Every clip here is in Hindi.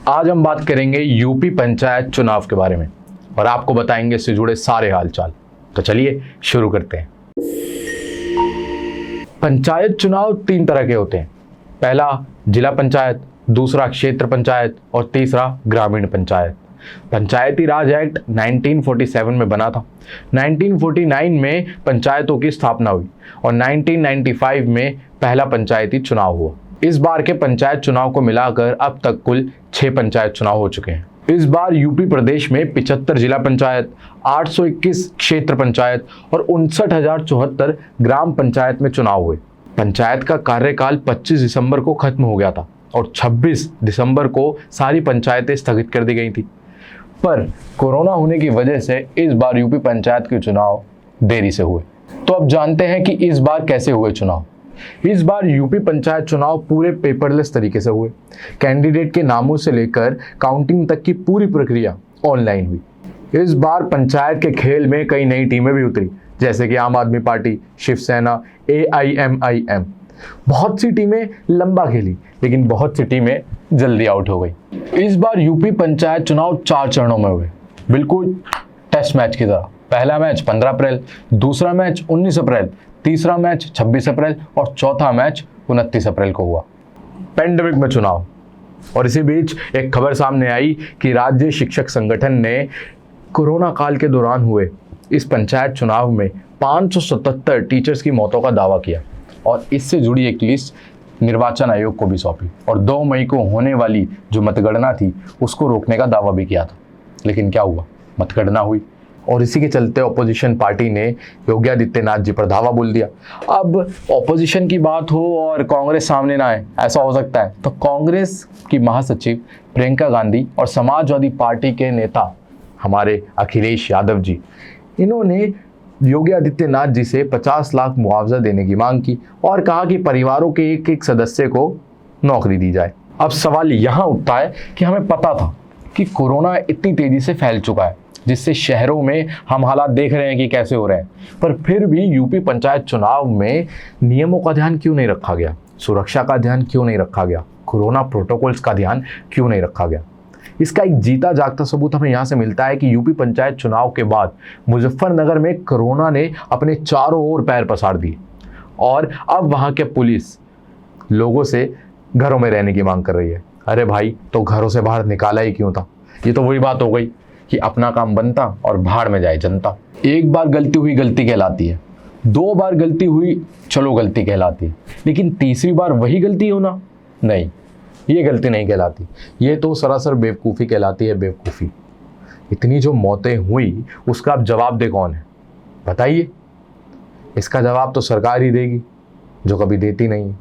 आज हम बात करेंगे यूपी पंचायत चुनाव के बारे में और आपको बताएंगे इससे जुड़े सारे हालचाल। तो चलिए शुरू करते हैं। पंचायत चुनाव 3 तरह के होते हैं। पहला जिला पंचायत, दूसरा क्षेत्र पंचायत और तीसरा ग्रामीण पंचायत। पंचायती राज एक्ट 1947 में बना था। 1949 में पंचायतों की स्थापना हुई और 1995 में पहला पंचायती चुनाव हुआ। इस बार के पंचायत चुनाव को मिलाकर अब तक कुल 6 पंचायत चुनाव हो चुके हैं। इस बार यूपी प्रदेश में 75 जिला पंचायत, 821 क्षेत्र पंचायत और 59,074 ग्राम पंचायत में चुनाव हुए। पंचायत का कार्यकाल 25 दिसंबर को खत्म हो गया था और 26 दिसंबर को सारी पंचायतें स्थगित कर दी गई थी। पर कोरोना होने की वजह से इस बार यूपी पंचायत के चुनाव देरी से हुए। तो अब जानते हैं कि इस बार कैसे हुए चुनाव। इस बार यूपी पंचायत चुनाव पूरे पेपरलेस तरीके से हुए। कैंडिडेट के नामों से लेकर काउंटिंग तक की पूरी प्रक्रिया ऑनलाइन हुई। इस बार पंचायत के खेल में कई नई टीमें भी उतरी, जैसे कि आम आदमी पार्टी, शिवसेना, AIMIM। बहुत सी टीमें लंबा खेली, लेकिन बहुत सी टीमें जल्दी आउट हो गई। इस बार यूपी पंचायत चुनाव 4 चरणों में हुए, बिल्कुल टेस्ट मैच की तरह। पहला मैच 15 अप्रैल, दूसरा मैच 19 अप्रैल, तीसरा मैच 26 अप्रैल और चौथा मैच 29 अप्रैल को हुआ। पेंडेमिक में चुनाव। और इसी बीच एक खबर सामने आई कि राज्य शिक्षक संगठन ने कोरोना काल के दौरान हुए इस पंचायत चुनाव में 577 टीचर्स की मौतों का दावा किया और इससे जुड़ी एक लिस्ट निर्वाचन आयोग को भी सौंपी और 2 मई को होने वाली जो मतगणना थी उसको रोकने का दावा भी किया था। लेकिन क्या हुआ, मतगणना हुई और इसी के चलते ऑपोजिशन पार्टी ने योगी आदित्यनाथ जी पर धावा बोल दिया। अब ऑपोजिशन की बात हो और कांग्रेस सामने ना आए, ऐसा हो सकता है? तो कांग्रेस की महासचिव प्रियंका गांधी और समाजवादी पार्टी के नेता हमारे अखिलेश यादव जी, इन्होंने योगी आदित्यनाथ जी से 50 लाख मुआवजा देने की मांग की और कहा कि परिवारों के एक एक सदस्य को नौकरी दी जाए। अब सवाल यहाँ उठता है कि हमें पता था कि कोरोना इतनी तेजी से फैल चुका है, जिससे शहरों में हम हालात देख रहे हैं कि कैसे हो रहे हैं, पर फिर भी यूपी पंचायत चुनाव में नियमों का ध्यान क्यों नहीं रखा गया, सुरक्षा का ध्यान क्यों नहीं रखा गया, कोरोना प्रोटोकॉल्स का ध्यान क्यों नहीं रखा गया? इसका एक जीता जागता सबूत हमें यहाँ से मिलता है कि यूपी पंचायत चुनाव के बाद मुजफ्फरनगर में कोरोना ने अपने चारों ओर पैर पसार दिए और अब वहाँ के पुलिस लोगों से घरों में रहने की मांग कर रही है। अरे भाई, तो घरों से बाहर निकाला ही क्यों था? ये तो वही बात हो गई कि अपना काम बनता और भाड़ में जाए जनता। एक बार गलती हुई गलती कहलाती है, 2 बार गलती हुई चलो गलती कहलाती है, लेकिन तीसरी बार वही गलती होना नहीं, ये गलती नहीं कहलाती, ये तो सरासर बेवकूफ़ी कहलाती है। बेवकूफ़ी। इतनी जो मौतें हुई उसका अब जवाब दे कौन है, बताइए? इसका जवाब तो सरकार ही देगी, जो कभी देती नहीं है।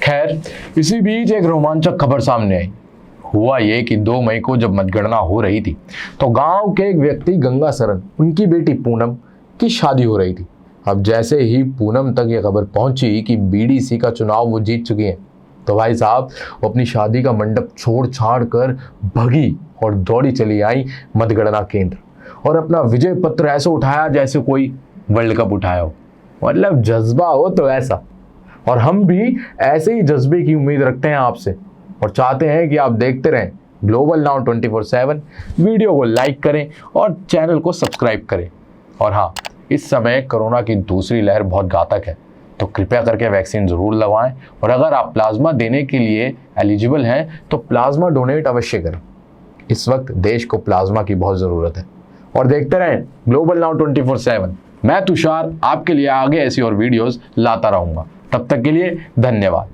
खैर, इसी बीच एक रोमांचक खबर सामने आई। हुआ ये कि 2 मई को जब मतगणना हो रही थी तो गांव के एक व्यक्ति गंगा सरन, उनकी बेटी पूनम की शादी हो रही थी। अब जैसे ही पूनम तक ये खबर पहुंची कि BDC का चुनाव वो जीत चुकी हैं, तो भाई साहब वो अपनी शादी का मंडप छोड़ छाड़ कर भगी और दौड़ी चली आई मतगणना केंद्र और अपना विजय पत्र ऐसे उठाया जैसे कोई वर्ल्ड कप उठाया हो। मतलब जज्बा हो तो ऐसा। और हम भी ऐसे ही जज्बे की उम्मीद रखते हैं आपसे और चाहते हैं कि आप देखते रहें ग्लोबल नाउ 24/7। वीडियो को लाइक करें और चैनल को सब्सक्राइब करें। और हाँ, इस समय कोरोना की दूसरी लहर बहुत घातक है, तो कृपया करके वैक्सीन ज़रूर लगवाएं और अगर आप प्लाज्मा देने के लिए एलिजिबल हैं तो प्लाज्मा डोनेट अवश्य करें। इस वक्त देश को प्लाज्मा की बहुत ज़रूरत है। और देखते रहें ग्लोबल नाउ 24/7। मैं तुषार आपके लिए आगे ऐसी और वीडियोस लाता रहूँगा। तब तक के लिए धन्यवाद।